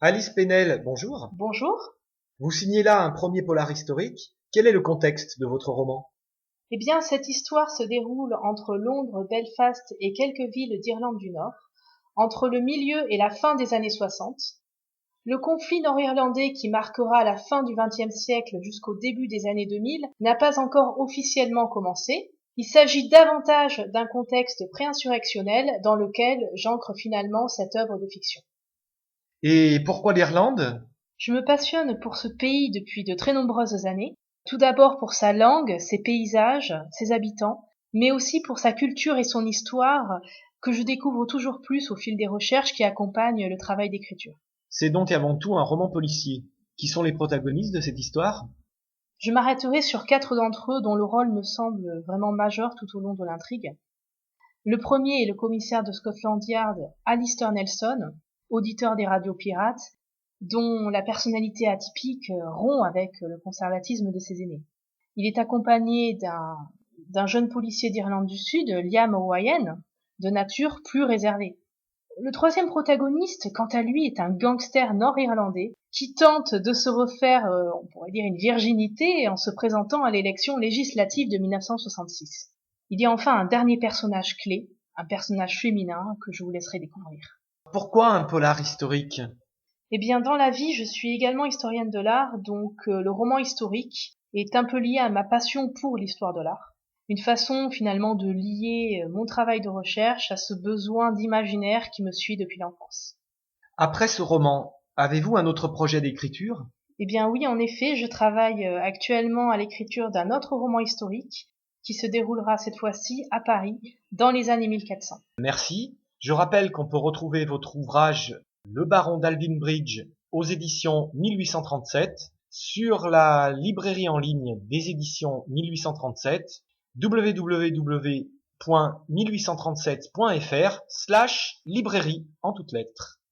Alice Penel, bonjour. Bonjour. Vous signez là un premier polar historique. Quel est le contexte de votre roman? Eh bien, cette histoire se déroule entre Londres, Belfast et quelques villes d'Irlande du Nord, entre le milieu et la fin des années 60. Le conflit nord-irlandais qui marquera la fin du XXe siècle jusqu'au début des années 2000 n'a pas encore officiellement commencé. Il s'agit davantage d'un contexte pré-insurrectionnel dans lequel j'ancre finalement cette œuvre de fiction. Et pourquoi l'Irlande? Je me passionne pour ce pays depuis de très nombreuses années, tout d'abord pour sa langue, ses paysages, ses habitants, mais aussi pour sa culture et son histoire que je découvre toujours plus au fil des recherches qui accompagnent le travail d'écriture. C'est donc avant tout un roman policier. Qui sont les protagonistes de cette histoire? Je m'arrêterai sur 4 d'entre eux dont le rôle me semble vraiment majeur tout au long de l'intrigue. Le premier est le commissaire de Scotland Yard, Alistair Nelson, auditeur des radios pirates, dont la personnalité atypique rompt avec le conservatisme de ses aînés. Il est accompagné d'un jeune policier d'Irlande du Sud, Liam O'Brien, de nature plus réservée. Le troisième protagoniste, quant à lui, est un gangster nord-irlandais qui tente de se refaire, on pourrait dire, une virginité en se présentant à l'élection législative de 1966. Il y a enfin un dernier personnage clé, un personnage féminin que je vous laisserai découvrir. Pourquoi un polar historique? Eh bien, dans la vie, je suis également historienne de l'art, donc le roman historique est un peu lié à ma passion pour l'histoire de l'art. Une façon finalement de lier mon travail de recherche à ce besoin d'imaginaire qui me suit depuis l'enfance. Après ce roman, avez-vous un autre projet d'écriture? Eh bien oui, en effet, je travaille actuellement à l'écriture d'un autre roman historique qui se déroulera cette fois-ci à Paris dans les années 1400. Merci. Je rappelle qu'on peut retrouver votre ouvrage Le Baron d'Alvinbridge aux éditions 1837 sur la librairie en ligne des éditions 1837 www.1837.fr/librairie en toutes lettres.